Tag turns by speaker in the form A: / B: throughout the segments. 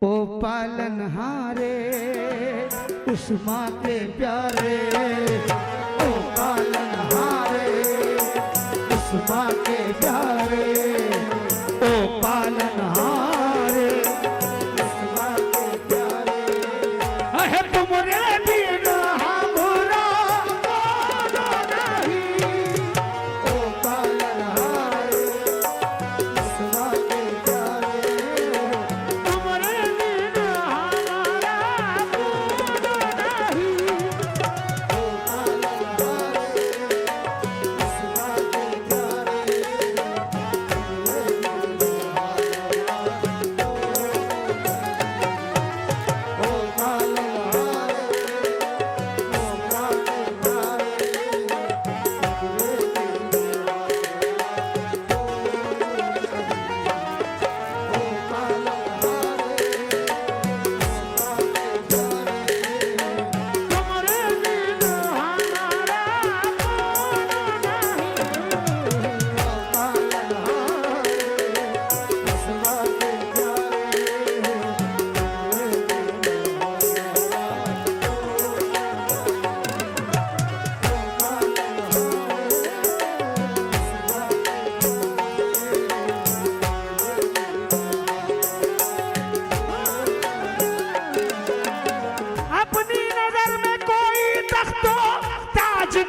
A: ओ पालनहारे उस माँ के प्यारे, ओ पालनहारे उस माँ के प्यारे, ओ पालनहारे उस माँ के प्यारे। अहे तुमरे बिना हमारा कौन नहीं, ओ पालनहारे उस माँ के प्यारे, तुमरे बिना हमारा कौन नहीं, ओ पालनहारे उस माँ के प्यारे।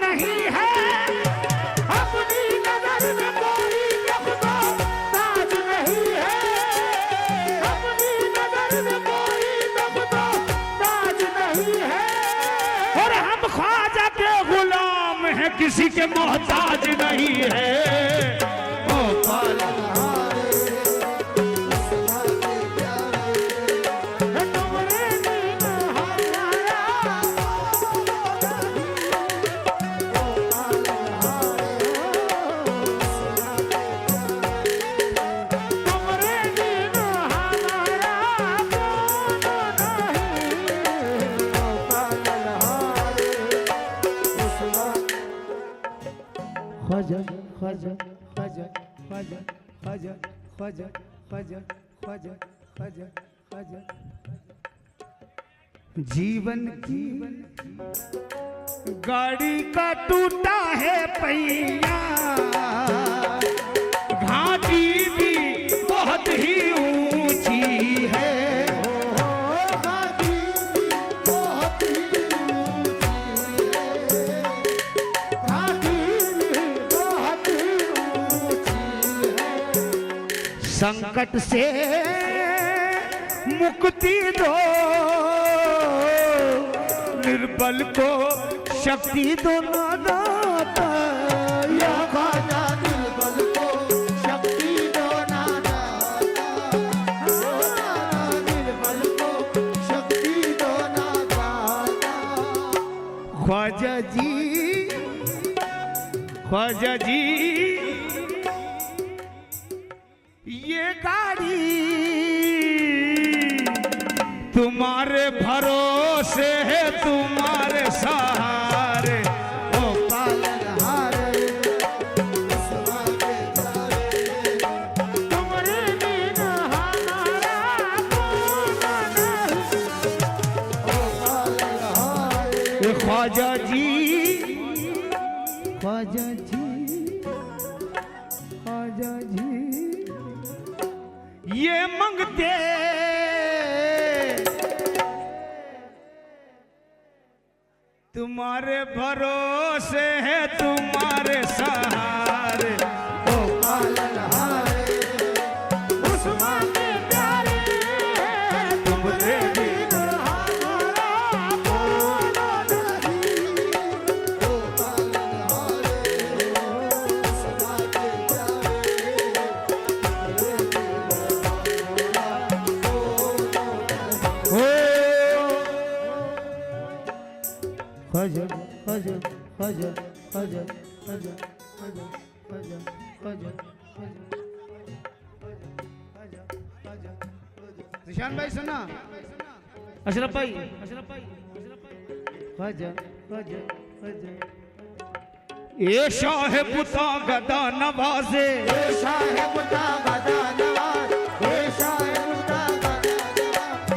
A: नहीं है अपनी नजर में कोई तख्तो ताज नहीं है, अपनी नजर में कोई तख्तो ताज नहीं है, और हम ख्वाजा के गुलाम हैं किसी के मोहताज नहीं है। ओ पालनहारे ख्वाजा ख्वाजा ख्वाजा ख्वाजा ख्वाजा ख्वाजा ख्वाजा ख्वाजा ख्वाजा ख्वाजा। जीवन की गाड़ी का टूटा है पहिया, घाटी भी बहुत ही ऊंची है, संकट से मुक्ति दो निर्बल को शक्ति दो ना दाता, या ख्वाजा निर्बल को शक्ति दो ना दाता, निर्बल को शक्ति दो ना दाता। ख्वाजा जी ये गाड़ी तुम्हारे भरोसे है, तुम्हारे सहारे, ओ पालनहारे उस माँ के प्यारे, तुम्हारे बिना हमारा कौन नहीं, ओ पालनहारे। ख्वाजा जी ख्वाजा जी ख्वाजा जी ये मंगते तुम्हारे भरोसे है, तुम्हारे सहारे, ओ पालनहारे उस माँ के प्यारे, तुमरे बिना हमारा कौन नहीं, ओ पालनहारे उस माँ के प्यारे, ख्वाजा ख्वाजा ख्वाजा ख्वाजा ख्वाजा ख्वाजा ख्वाजा ख्वाजा ख्वाजा। निशान भाई सुना, अशरफ भाई ख्वाजा ख्वाजा ख्वाजा। ये शाह पुता गदा नवाजे, ये शाह पुता गदा नवाजे, ये शाह पुता गदा नवाजे,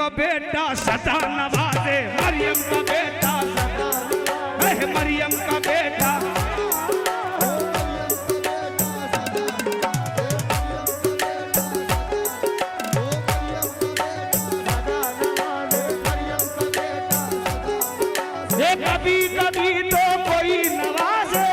A: का बेटा सदा नवाजे, मरियम का बेटा सदा, मरियम का बेटा, कभी कभी तो कोई नवाजे,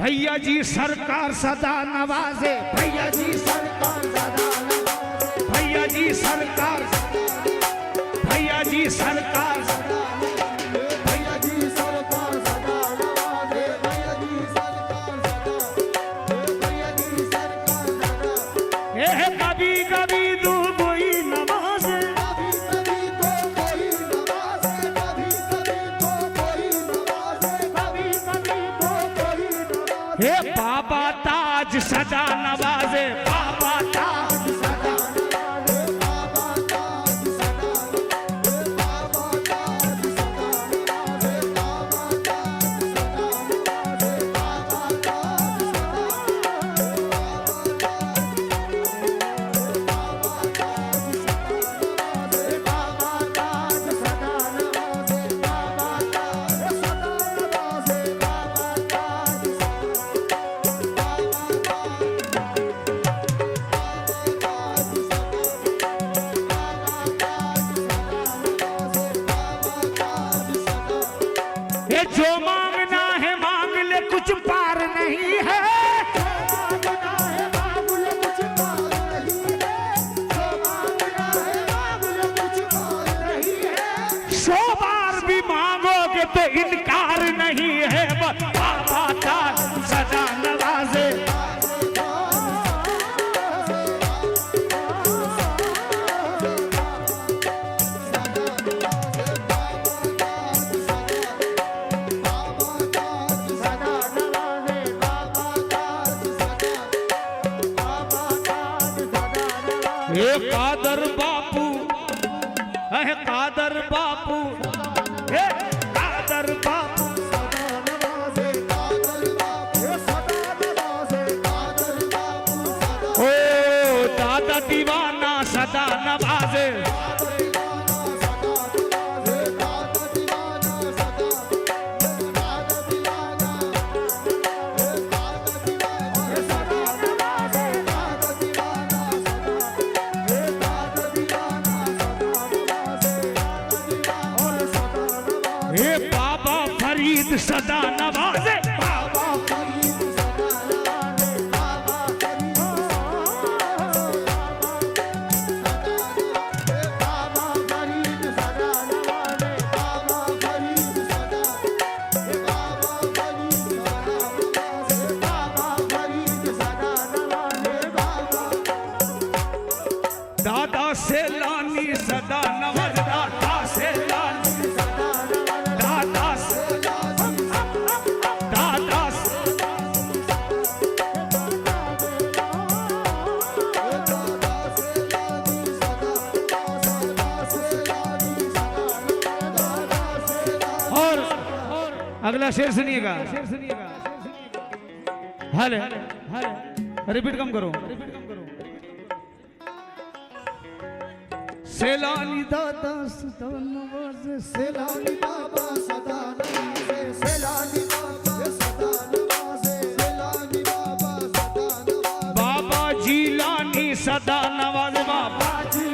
A: भैया जी सरकार सदा नवाजे, भैया जी सरकार सदा नवाजे, भैया जी सरकार, भैया जी सरकार, भैया जी सरकार सदा नवाजे, भैया जी सरकार सदा, भैया जी सरकार सदा, कभी कभी तो कोई नवाजे, कभी कभी तो कोई नवाजे, कभी कभी तो कोई नवाजे, कभी कभी तो कोई नवाजे, हे बाबा ताज सदा नवाजे, बाबा ताज सदा नवाजे, बाबा ताज सदा, बाबा ताज सदा नवाजे, बाबा ताज सदा नवाजे, बाबा ताज सदा, जो मांगना है मांग ले, कुछ पार नहीं है, मांगना है मांग ले, कुछ पार नहीं है, जो मांगना है मांग ले, कुछ पार नहीं है, 100 बार भी मांगोगे तो इनकार नहीं है, बाबा ताज सदा नवाजे, ये कादर बापू है, कादर बापू, हे कादर बापू सदा नवाजे, कादर बापू सदा नवाजे, कादर बापू सदा, ओ दादा दीवाना सदा नवाजे, दादा दीवाना सदा नवाजे, दादा दीवाना सदा, दादा दीवाना, दादा दीवाना सदा नवाजे, दादा दीवाना सदा, हे बाबा फरीद सदा नवाजे, बाबा फरीद सदा नवाजे, बाबा फरीद बाबा फरीद सदा नवाजे, बाबा फरीद सदा, बाबा फरीद सदा नवाजे, बाबा फरीद सदा नवाजे, बाबा दादा से लानी सदा नवाजे, दादा से लानी सदा नवाजे, दादा से लानी, दादा से और अगला शेर सुनिएगा, हले रिपीट कम करो, सेलानी दादा सदा नवाजे, सेलानी बाबा सदा नवाजे, सेलानी बाबा सदा नवाजे, सेलानी बाबा सदा नवाजे, बाबा जी लानी सदा नवाजे, बाबा जी